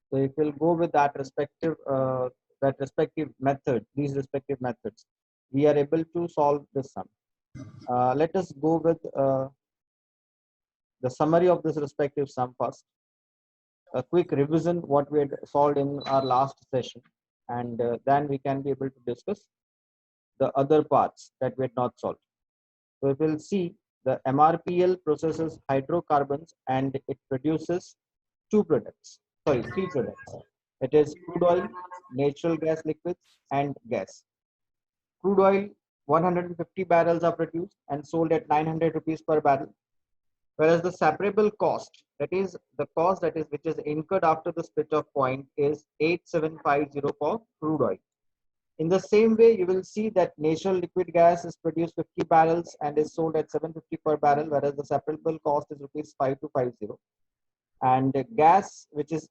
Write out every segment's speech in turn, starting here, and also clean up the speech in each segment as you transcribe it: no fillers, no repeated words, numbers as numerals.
So if we'll go with that respective method, these respective methods, we are able to solve this sum. Let us go with the summary of this respective sum first. A quick revision what we had solved in our last session, and then we can be able to discuss the other parts that we had not solved. So if we'll see, the MRPL processes hydrocarbons and it produces three products. It is crude oil, natural gas liquids, and gas. Crude oil, 150 barrels are produced and sold at 900 rupees per barrel, whereas the separable cost, that is the cost that is which is incurred after the split off point, is 8750 for crude oil. In the same way, you will see that natural liquid gas is produced 50 barrels and is sold at 750 per barrel, whereas the separable cost is rupees 5250. And gas, which is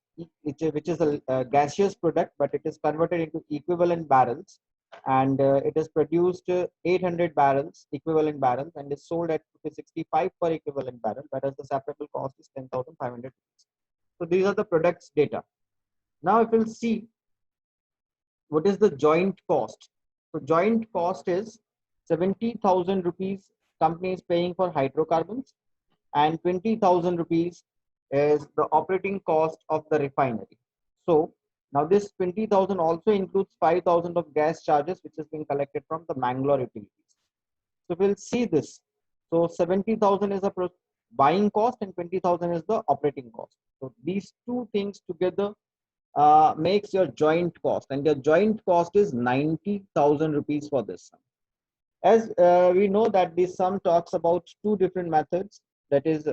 a gaseous product, but it is converted into equivalent barrels, and it is produced 800 barrels equivalent barrels and is sold at 65 per equivalent barrel, whereas the separable cost is 10,500. So these are the products data. Now if we'll see what is the joint cost. So joint cost is 70,000 rupees company is paying for hydrocarbons, and 20,000 rupees is the operating cost of the refinery. So now this 20,000 also includes 5,000 of gas charges which is being collected from the Mangalore utilities. So we'll see this. So 70,000 is the buying cost and 20,000 is the operating cost. So these two things together makes your joint cost, and your joint cost is 90,000 rupees for this sum. As we know that this sum talks about two different methods, that is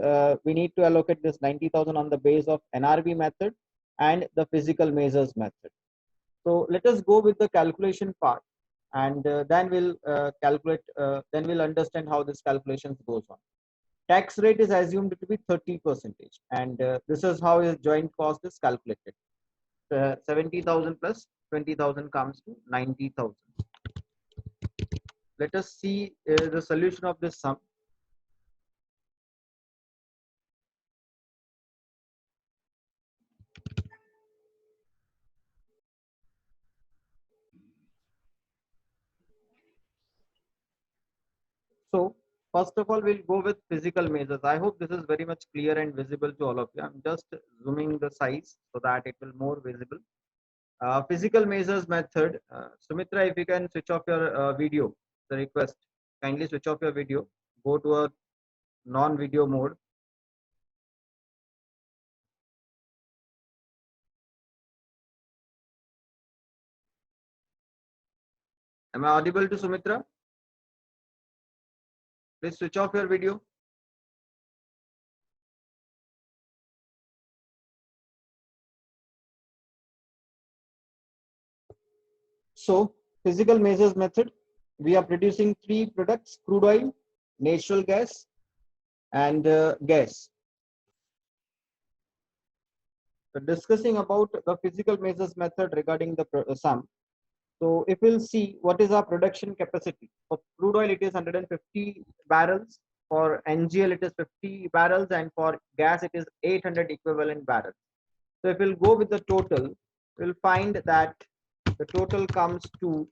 we need to allocate this 90,000 on the base of NRV method and the physical measures method. So let us go with the calculation part, and then we'll then we'll understand how this calculations goes on. Tax rate is assumed to be 30%, and this is how your joint cost is calculated. 70,000 plus 20,000 comes to 90,000. Let us see the solution of this sum. So first of all, we'll go with physical measures. I hope this is very much clear and visible to all of you. I'm just zooming the size so that it will more visible. Physical measures method. Sumitra, if you can switch off your video, the request. Kindly switch off your video. Go to a non-video mode. Am I audible to Sumitra? Please switch off your video. So physical measures method, we are producing three products: crude oil, natural gas, and gas. So discussing about the physical measures method regarding the sum. So if we'll see what is our production capacity. For crude oil, it is 150 barrels. For NGL, it is 50 barrels, and for gas, it is 800 equivalent barrels. So if we'll go with the total, we'll find that the total comes to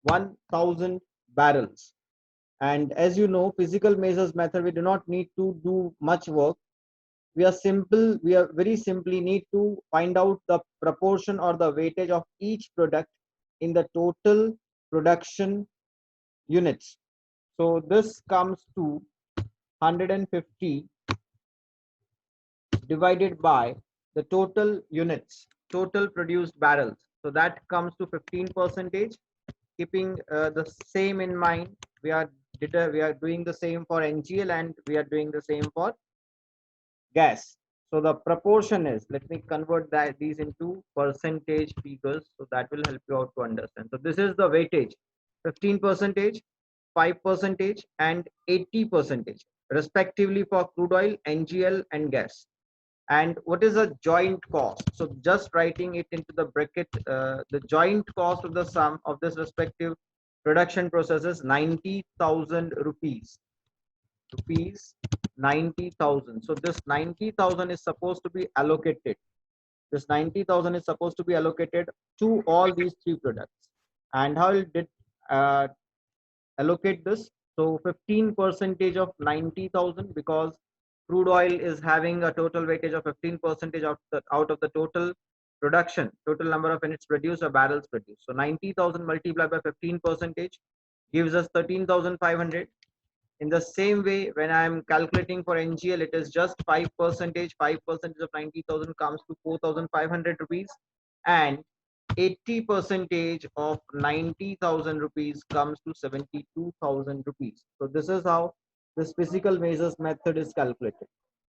1,000 barrels. And as you know, physical measures method, we do not need to do much work. We are very simply need to find out the proportion or the weightage of each product in the total production units. So this comes to 150 divided by the total units, total produced barrels. So that comes to 15%. Keeping the same in mind, we are doing the same for NGL and we are doing the same for gas. So the proportion is, let me convert these into percentage figures so that will help you out to understand. So this is the weightage: 15%, 5%, and 80% respectively for crude oil, NGL, and gas. And what is a joint cost? So just writing it into the bracket, the joint cost of the sum of this respective production process is 90,000 rupees. 90,000. So this 90,000 is supposed to be allocated. This 90,000 is supposed to be allocated to all these three products. And how it did allocate this? So 15% of 90,000, because crude oil is having a total weightage of 15% out of the total production, total number of units produced or barrels produced. So 90,000 multiplied by 15% gives us 13,500. In the same way, when I am calculating for NGL, it is just 5%. 5% of 90,000 comes to 4,500 rupees, and 80% of 90,000 rupees comes to 72,000 rupees. So this is how this physical measures method is calculated.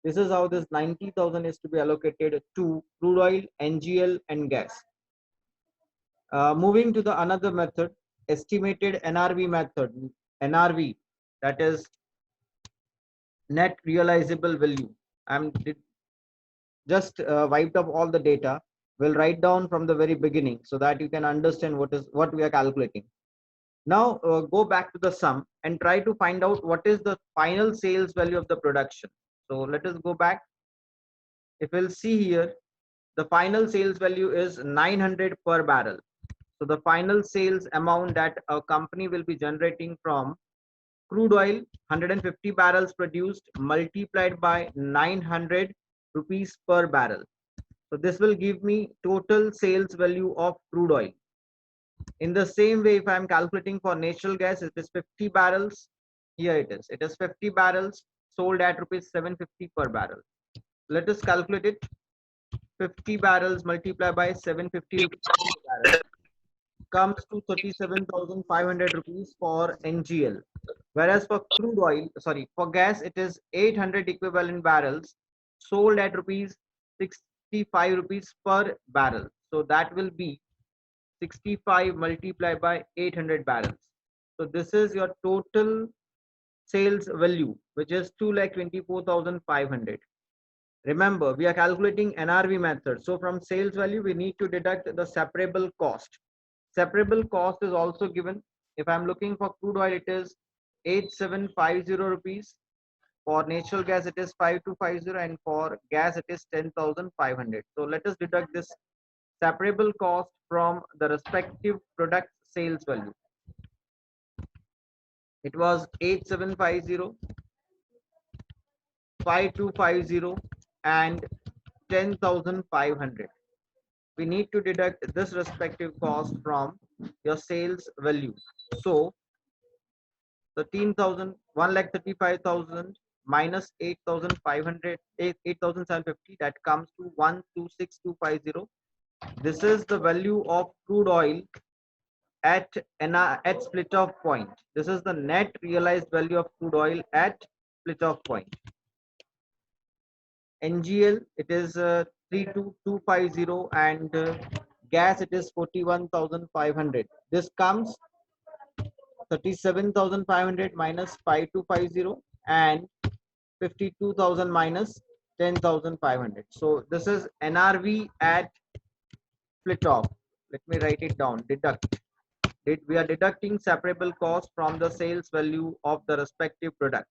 This is how this 90,000 is to be allocated to crude oil, NGL, and gas. Moving to the another method, estimated NRV method. NRV, that is net realizable value. I'm just wiped up all the data. We'll write down from the very beginning so that you can understand what we are calculating. Now go back to the sum and try to find out what is the final sales value of the production. So let us go back. If we'll see here, the final sales value is 900 per barrel. So the final sales amount that a company will be generating from crude oil, 150 barrels produced multiplied by 900 rupees per barrel. So this will give me total sales value of crude oil. In the same way, if I am calculating for natural gas, it is 50 barrels. Here it is. It is 50 barrels sold at rupees 750 per barrel. Let us calculate it. 50 barrels multiplied by 750 rupees per barrel comes to 37,500 rupees for NGL. Whereas for crude oil, sorry, for gas, it is 800 equivalent barrels sold at rupees 65 rupees per barrel. So that will be 65 multiplied by 800 barrels. So this is your total sales value, which is 2,24,500. Remember, we are calculating NRV method. So from sales value, we need to deduct the separable cost. Separable cost is also given. If I'm looking for crude oil, it is 8750 rupees. For natural gas, it is 5250, and for gas, it is 10,500. So let us deduct this separable cost from the respective product sales value. It was 8750, 5250, and 10,500. We need to deduct this respective cost from your sales value. So 13,000, 1,35,000 minus 8,500, 8,750, that comes to 126,250. This is the value of crude oil at split off point. This is the net realized value of crude oil at split off point. NGL, it is 32,250, and gas, it is 41,500. This comes 37,500 minus 5250 and 52,000 minus 10,500. So this is NRV at split off. Let me write it down. Deduct. We are deducting separable cost from the sales value of the respective products.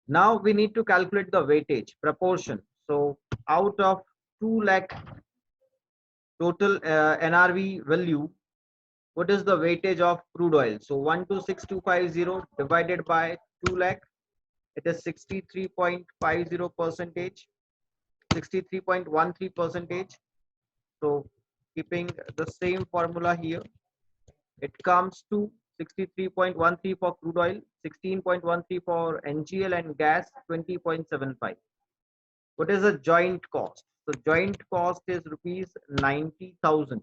Now we need to calculate the weightage proportion. So out of 2 lakh total NRV value, what is the weightage of crude oil? So 126,250 divided by 2 lakh, it is 63.50 percentage, 63.13 percentage. So keeping the same formula here, it comes to 63.13 for crude oil, 16.13 for NGL, and gas 20.75. What is the joint cost? So joint cost is rupees 90,000.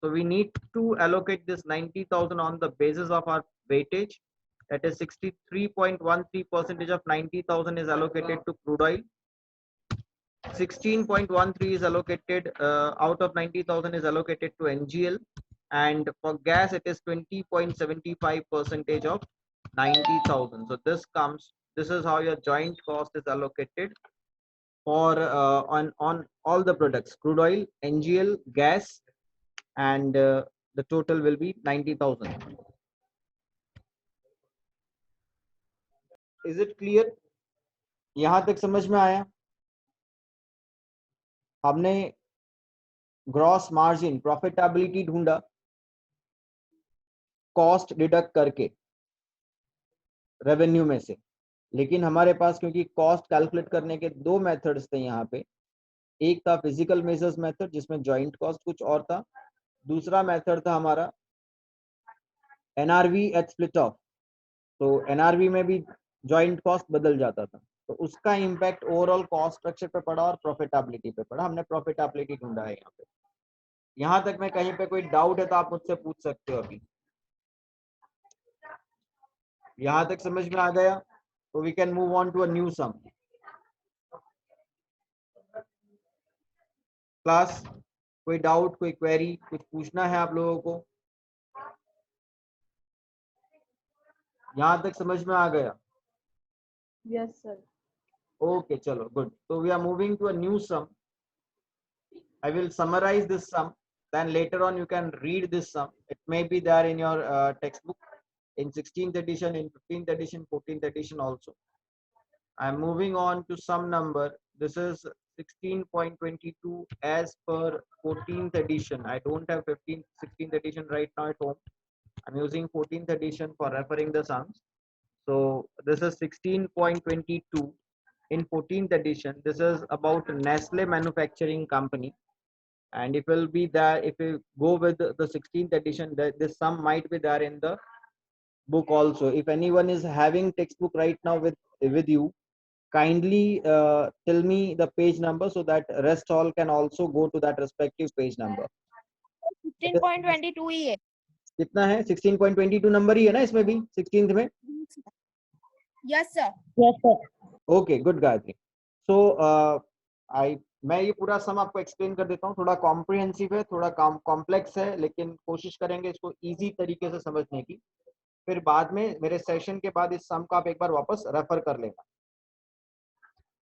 So we need to allocate this 90,000 on the basis of our weightage. That is 63.13% of 90,000 is allocated to crude oil. 16.13 is allocated out of 90,000 is allocated to NGL, and for gas it is 20.75% of 90,000. So this is how your joint cost is allocated for on all the products: crude oil, NGL, gas, and the total will be 90,000. Is it clear? यहाँ तक समझ में आया? हमने gross margin profitability ढूंढा cost deduct करके revenue में से, लेकिन हमारे पास क्योंकि कॉस्ट कैलकुलेट करने के दो मेथड्स थे यहाँ पे, एक था फिजिकल मेजर्स मेथड जिसमें जॉइंट कॉस्ट कुछ और था, दूसरा मेथड था हमारा एनआरवी एट स्प्लिट ऑफ। तो एनआरवी में भी जॉइंट कॉस्ट बदल जाता था, तो उसका इम्पैक्ट ओवरऑल कॉस्ट स्ट्रक्चर पे पड़ा और प्रॉफिटेबिलिटी पे पड़ा। हमने प्रॉफिटेबिलिटी ढूंढा है यहाँ पे। यहाँ तक में कहीं पे कोई डाउट है तो आप मुझसे पूछ सकते हो अभी। यहाँ तक समझ में आ गया तो we can move on to a new sum. Class कोई डाउट, कोई क्वेरी, कुछ पूछना है आप लोगों को? यहाँ तक समझ में आ गया? Yes, sir. Okay, chalo, good. So we are moving to a new sum. I will summarize this sum. Then later on you can read this sum. It may be there in your textbook in 16th edition, in 15th edition, 14th edition also. I am moving on to sum number. This is 16.22 as per 14th edition. I don't have 15th, 16th edition right now at home. I'm using 14th edition for referring the sums. So this is 16.22 in 14th edition. This is about Nestle Manufacturing Company. And if will be there, if you go with the 16th edition, this sum might be there in the book also. If anyone is having textbook right now with you, kindly tell me the page number so that rest all can also go to that respective page number. 16.22 ही है। कितना है? 16.22 number ही है ना इसमें भी 16th में? Yes, sir. Yes, sir. Okay, good Gayatri. So मैं ये पूरा सम आपको एक्सप्लेन कर देता हूँ। थोड़ा कॉम्प्रिहेंसिव है, थोड़ा कॉम्प्लेक्स है, लेकिन कोशिश करेंगे इसको इजी तरीके से समझने की। फिर बाद में मेरे सेशन के बाद इस सम का आप एक बार वापस रेफर कर लेना।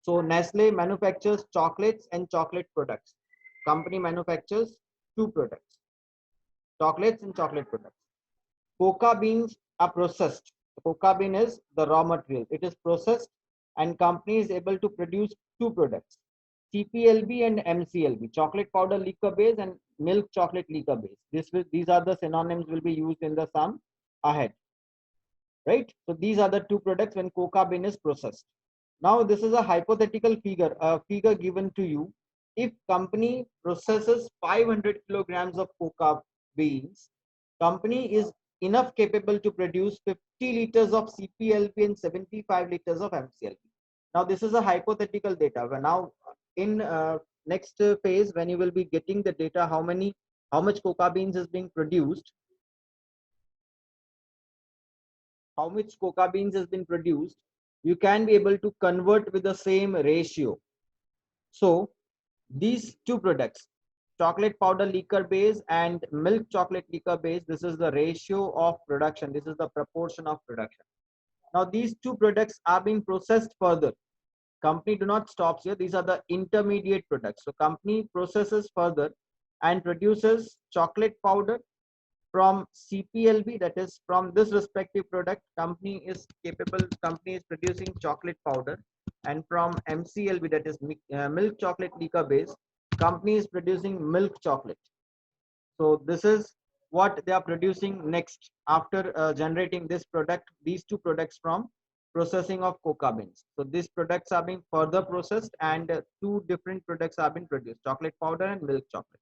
So Nestle manufactures chocolates and chocolate products. Company manufactures two products, chocolates and chocolate products. Cocoa beans are processed. Cocoa bean is the raw material. It is processed and company is able to produce two products, CPLB and MCLB, chocolate powder liquor base and milk chocolate liquor base. These are the synonyms will be used in the sum ahead, right? So these are the two products when cocoa bean is processed. Now this is a hypothetical figure, a figure given to you. If company processes 500 kilograms of cocoa beans, company is enough capable to produce 50 liters of CPLB and 75 liters of MCLB. Now this is a hypothetical data. Now in next phase, when you will be getting the data, how much cocoa beans is being produced, how much cocoa beans has been produced, you can be able to convert with the same ratio. So these two products, chocolate powder liquor base and milk chocolate liquor base, this is the ratio of production. This is the proportion of production. Now these two products are being processed further. Company do not stop here. These are the intermediate products. So company processes further and produces chocolate powder from CPLB, that is from this respective product. Company is producing chocolate powder, and from MCLB, that is milk chocolate liquor base, company is producing milk chocolate. So this is what they are producing next after generating this product, these two products from processing of cocoa beans. So these products are being further processed and two different products are being produced, chocolate powder and milk chocolate.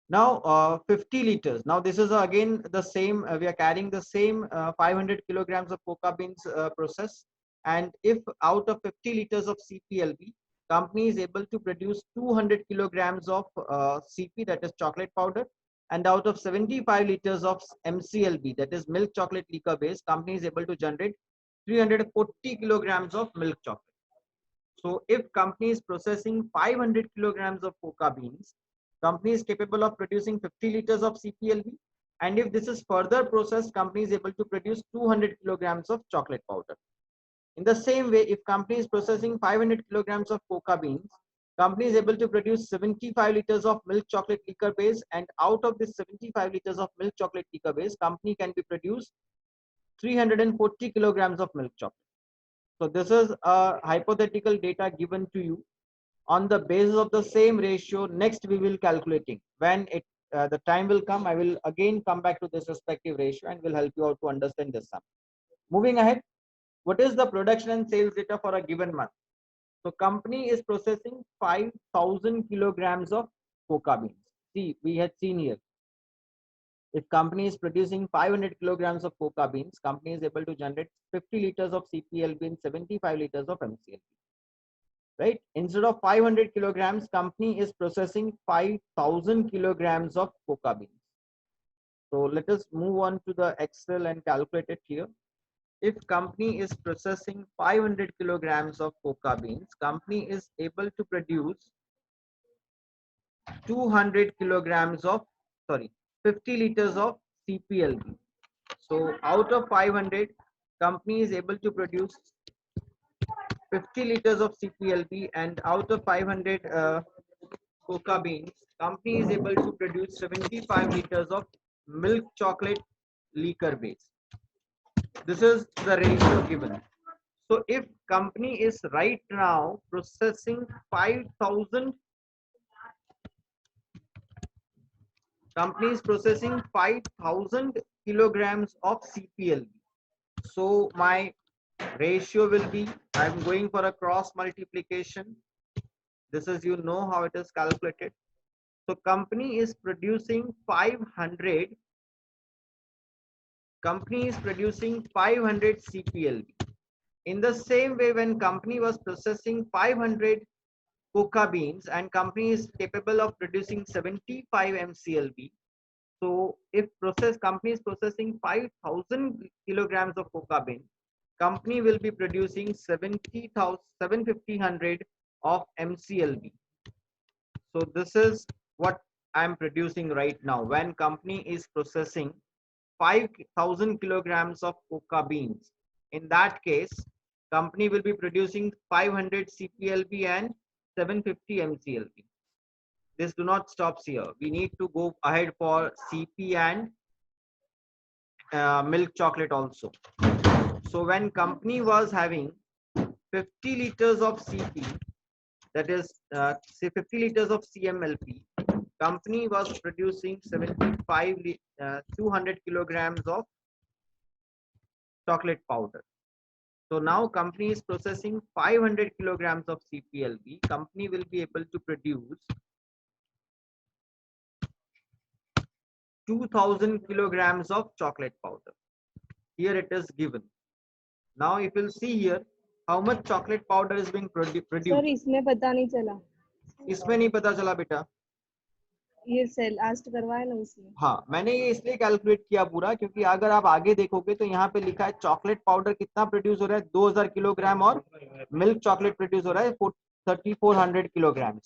Now 50 liters. Now this is again the same, we are carrying the same 500 kilograms of cocoa beans process, and if out of 50 liters of CPLB, company is able to produce 200 kilograms of CP, that is chocolate powder, and out of 75 liters of MCLB, that is milk chocolate liquor base, company is able to generate 340 kilograms of milk chocolate. So if company is processing 500 kilograms of cocoa beans, company is capable of producing 50 liters of CPLB, and if this is further processed, company is able to produce 200 kilograms of chocolate powder. In the same way, if company is processing 500 kilograms of cocoa beans, company is able to produce 75 liters of milk chocolate liquor base, and out of this 75 liters of milk chocolate liquor base, company can be produced 340 kilograms of milk chocolate. So this is a hypothetical data given to you. On the basis of the same ratio, next we will calculating. When the time will come, I will again come back to this respective ratio and will help you out to understand this sum. Moving ahead, what is the production and sales data for a given month? So company is processing 5,000 kilograms of coca beans. See, we had seen here, if company is producing 500 kilograms of coca beans, company is able to generate 50 liters of CPLB and 75 liters of MCLB. Right? Instead of 500 kilograms, company is processing 5,000 kilograms of coca beans. So let us move on to the Excel and calculate it here. If company is processing 500 kilograms of coca beans, company is able to produce 200 kilograms of, 50 liters of CPLB. So out of 500, company is able to produce 50 liters of CPLB, and out of 500 coca beans, company is able to produce 75 liters of milk chocolate liquor base. This is the ratio given. So if company is right now processing 5,000, company is processing 5,000 kilograms of CPLB. So my ratio will be, I'm going for a cross multiplication. This is, you know how it is calculated. So company is producing 500. Company is producing 500 CPLB. In the same way, when company was processing 500 coca beans and company is capable of producing 75 MCLB. So if company is processing 5,000 kilograms of coca bean, company will be producing 750 of MCLB. So this is what I am producing right now when company is processing 5,000 kilograms of coca beans. In that case, company will be producing 500 CPLB and 750 MCLB. This do not stop here. We need to go ahead for CP and milk chocolate also. So when company was having 50 liters of CP, that is say 50 liters of CMLP, company was producing 200 kilograms of chocolate powder. So now company is processing 500 kilograms of CPLB. Company will be able to produce 2,000 kilograms of chocolate powder. Here it is given. Now if you'll see here, how much chocolate powder is being produced. Sir इसमें पता नहीं चला. इसमें नहीं पता चला बेटा. ये सेल लास्ट करवाया ना उसने. हाँ, मैंने ये इसलिए कैलकुलेट किया पूरा क्योंकि अगर आप आगे देखोगे तो यहाँ पे लिखा है चॉकलेट पाउडर कितना प्रोड्यूस हो रहा है 2000 किलोग्राम और मिल्क चॉकलेट प्रोड्यूस हो रहा है 3400 किलोग्राम.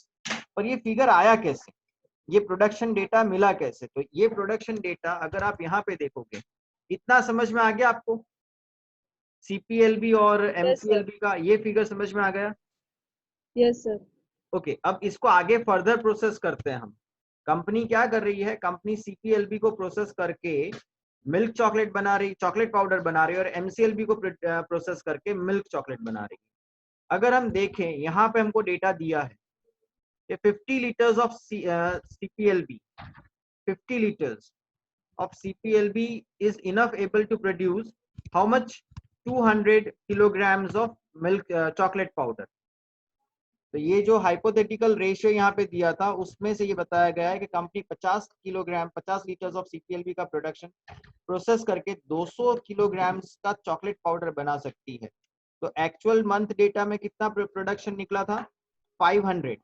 पर ये फिगर आया कैसे, ये प्रोडक्शन डेटा मिला कैसे? तो ये प्रोडक्शन डेटा अगर आप यहाँ पे देखोगे, इतना समझ में आ गया आपको? सीपीएलबी और एमसीएलबी का ये फिगर समझ में आ गया? Yes sir. ओके, अब इसको आगे फर्दर प्रोसेस करते हैं हम. कंपनी क्या कर रही है, कंपनी सीपीएलबी को प्रोसेस करके मिल्क चॉकलेट बना रही, चॉकलेट पाउडर बना रही है, और एमसीएलबी को प्रोसेस करके मिल्क चॉकलेट बना रही है. अगर हम देखें यहाँ पे हमको डेटा दिया है 50 liters of CPLB, 50 liters of CPLB is enough able to produce how much? 200 kilograms of milk chocolate powder. तो ये जो हाइपोथेटिकल रेशियो यहाँ पे दिया था उसमें से ये बताया गया है कि कंपनी 50 किलोग्राम 50 लीटर्स ऑफ सीपीएलबी का प्रोडक्शन प्रोसेस करके 200 किलोग्राम्स का चॉकलेट पाउडर बना सकती है. तो एक्चुअल मंथ डेटा में कितना प्रोडक्शन निकला था? 500.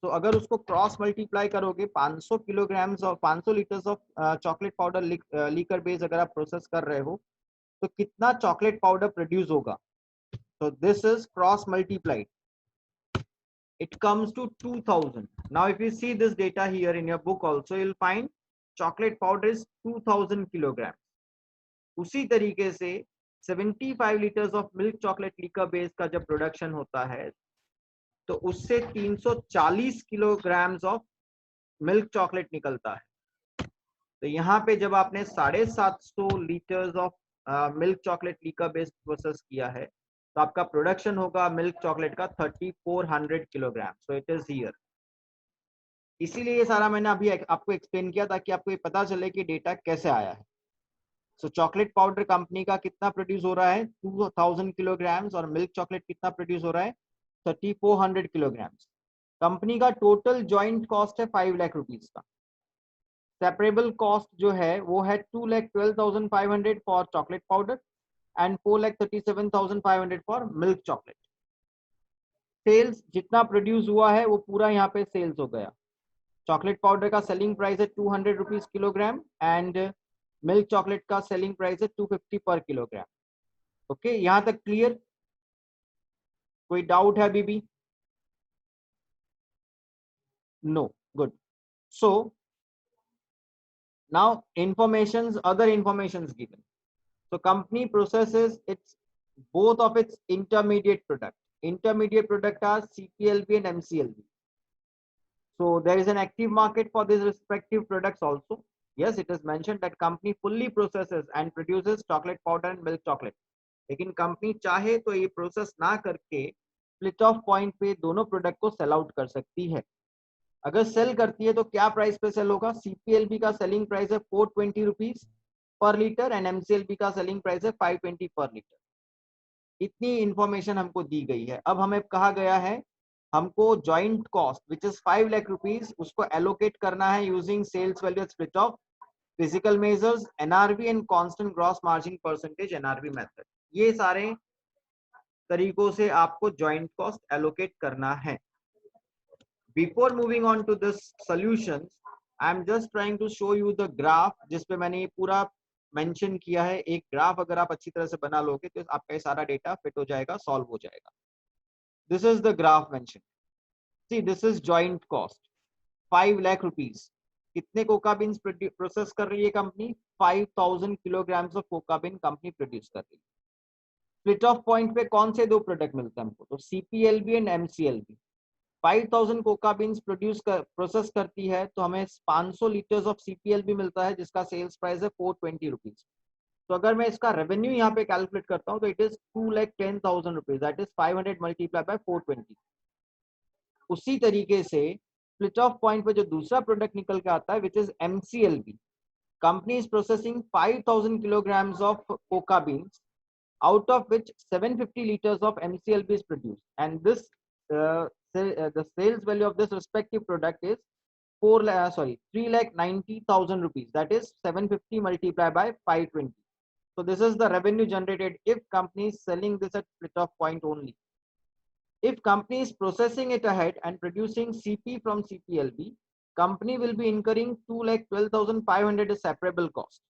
तो अगर उसको क्रॉस मल्टीप्लाई करोगे 500 किलोग्राम्स और 500 litres of chocolate powder liquor base अगर आप प्रोसेस कर रहे हो तो कितना चॉकलेट पाउडर प्रोड्यूस होगा? तो this is cross multiplied, it comes to 2000. Now if you see this data here in your book also, you'll find chocolate powder is 2000 kilograms. उसी तरीके से 75 liters of milk chocolate liquor base का जब production होता है तो उससे 340 kilograms of milk chocolate निकलता है. तो यहाँ पे जब आपने 750 litres of milk chocolate Leica based process किया है, तो आपका प्रोडक्शन होगा मिल्क चॉकलेट का 3400 kilogram. So it is here. इसीलिए ये सारा मैंने अभी आपको एक्सप्लेन किया ताकि आपको ये पता चले कि डेटा कैसे आया है. सो चॉकलेट पाउडर कंपनी का कितना प्रोड्यूस हो रहा है 2000 किलोग्राम्स, और मिल्क चॉकलेट कितना प्रोड्यूस हो रहा है 3400 किलोग्राम्स. कंपनी का टोटल जॉइंट कॉस्ट है 5 लाख रुपीज का. सेपरेबल कॉस्ट जो है वो है 2,12,500 for chocolate powder and 4,37,500 for milk chocolate. Sales जितना प्रोड्यूस हुआ है वो पूरा यहाँ पे सेल्स हो गया. चॉकलेट पाउडर का सेलिंग प्राइस है 200 rupees kilogram and milk chocolate का सेलिंग प्राइस है 250 पर किलोग्राम. ओके, यहाँ तक क्लियर? कोई डाउट है अभी भी? No, good. So now other informations given. So company processes its both of its intermediate product. Intermediate product are CPLB and MCLB. So there is an active market for these respective products also. Yes, it is mentioned that company fully processes and produces chocolate powder and milk chocolate. लेकिन company चाहे तो ये process ना करके split of point पे दोनों product को sell out कर सकती है. अगर सेल करती है तो क्या प्राइस पे सेल होगा? सीपीएलबी का सेलिंग प्राइस है 420 रुपीज पर लीटर एंड एमसीएलबी का सेलिंग प्राइस है 520 पर लीटर. इतनी इंफॉर्मेशन हमको दी गई है. अब हमें कहा गया है हमको joint cost which is 5 lakh rupees उसको एलोकेट करना है using sales value split off physical measures, NRV and constant gross margin percentage NRV method. ये सारे तरीकों से आपको जॉइंट कॉस्ट एलोकेट करना है. Before moving on to this solutions, I am just trying to show you the graph जिसपे मैंने ये पूरा मेंशन किया है. एक ग्राफ अगर आप अच्छी तरह से बना लोगे तो आपका ये सारा डेटा फिट हो जाएगा, सॉल्व हो जाएगा. This is the graph mentioned. See, this is joint cost 5 lakh rupees. कितने कोका बीन्स प्रोसेस कर रही है company? 5000 kilograms of cocoa bean company produce कर रही है. स्प्लिट ऑफ पॉइंट पे कौन से दो प्रोडक्ट मिलते हैं हमको? तो सीपीएलबी एंड एमसीएलबी. 5000 कोका बीन्स प्रोसेस करती है तो हमें 500 लीटर्स ऑफ सीपीएलबी मिलता है जिसका सेल्स प्राइस है 420 रुपीज. तो अगर मैं इसका रेवेन्यू यहाँ पे कैलकुलेट करता हूँ तो it is 2,10,000 rupees. That is 500 multiply by 420. उसी तरीके से स्प्लिट ऑफ पॉइंट पे जो दूसरा प्रोडक्ट निकल के आता है which is MCLB. Company is processing 5000 kilograms of coca beans, out of which 750 liters of MCLB is produced, and this the sales value of this respective product is 3,90,000 rupees. That is 750 multiplied by 520. So this is the revenue generated if company is selling this at split off point only. If company is processing it ahead and producing CP from CPLB, company will be incurring 2,12,500 is separable cost.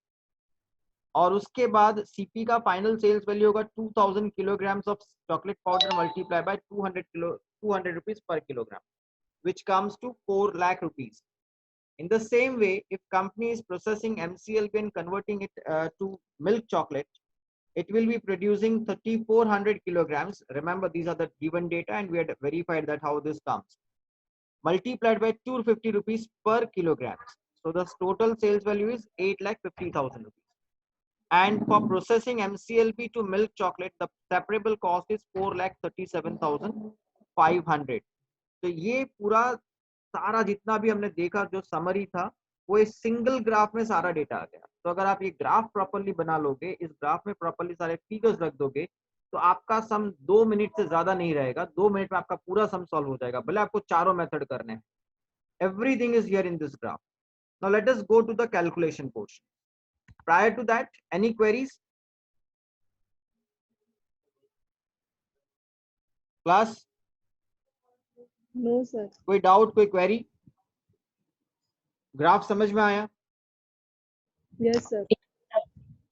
और उसके बाद CP का final sales value होगा 2000 kilograms of chocolate powder multiplied by 200 rupees per kilogram, which comes to 4 lakh rupees. In the same way, if company is processing MCLB and converting it to milk chocolate, it will be producing 3400 kilograms. Remember, these are the given data and we had verified that how this comes. Multiplied by 250 rupees per kilograms. So the total sales value is 8,50,000 rupees. And for processing MCLB to milk chocolate, the separable cost is 4,37,500. तो ये पूरा सारा जितना भी हमने देखा जो summary था वो इस सिंगल ग्राफ में सारा डेटा आ गया. तो अगर आप ये ग्राफ प्रॉपर्ली बना लोगे, इस ग्राफ में प्रॉपर्ली सारे फिगर्स रख दोगे तो आपका सम 2 मिनट से ज्यादा नहीं रहेगा. 2 मिनट में आपका पूरा सम सॉल्व हो जाएगा, भले आपको चारों मेथड करने हैं. Everything is here in this graph. Now let us go to the calculation portion. Prior to that, any queries? Class? No, sir. कोई डाउट, कोई क्वेरी? ग्राफ समझ में आया? Yes, sir.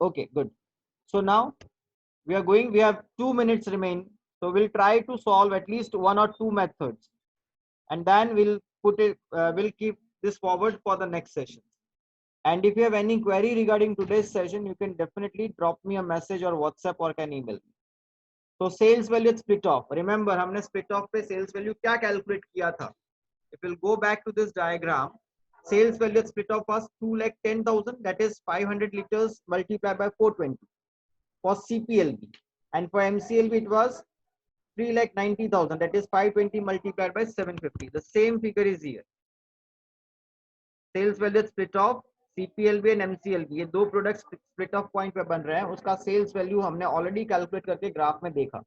Okay, good. So now we have 2 minutes remain. So we'll try to solve at least 1 or 2 methods, and then we'll keep this forward for the next session. And if you have any query regarding today's session, you can definitely drop me a message or WhatsApp or can email me. So sales value split off. Remember, हमने split off पे sales value क्या calculate किया था? If we'll go back to this diagram, sales value split off was 2,10,000. That is 500 liters multiplied by 420. for CPLB, and for MCLB it was 3,90,000. That is 520 multiplied by 750. The same figure is here. Sales value split of CPLB and MCLB, ये दो products split of point पे बन रहे हैं, उसका sales value हमने already calculate करके graph में देखा,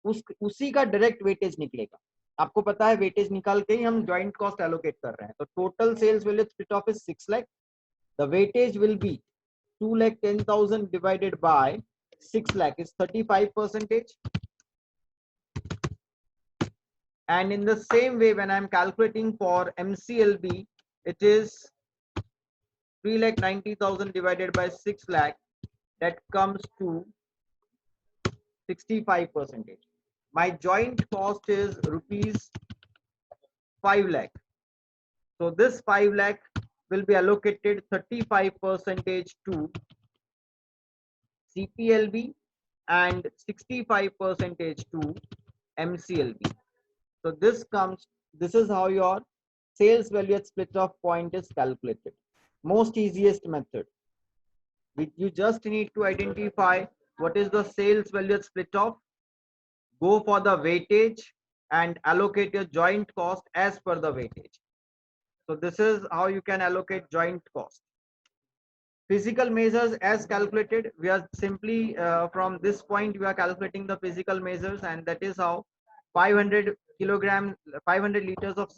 उसी का डायरेक्ट वेटेज निकलेगा। आपको पता है वेटेज निकाल के ही हम जॉइंट कॉस्ट एलोकेट कर रहे हैं। तो total sales value split off is 6 lakh, the weightage will be 2,10,000 divided by 6 lakh is 35%. And in the same way, when I am calculating for MCLB, it is 3,90,000 divided by 6 lakh, that comes to 65%. My joint cost is rupees 5 lakh. So this 5 lakh will be allocated 35% to CPLB and 65% to MCLB. So this is how your sales value at split off point is calculated. Most easiest method. You just need to identify what is the sales value at split off, go for the weightage and allocate your joint cost as per the weightage. So this is how you can allocate joint cost. Physical measures as calculated, we are simply from this point we are calculating the physical measures, and that is how 500 liters of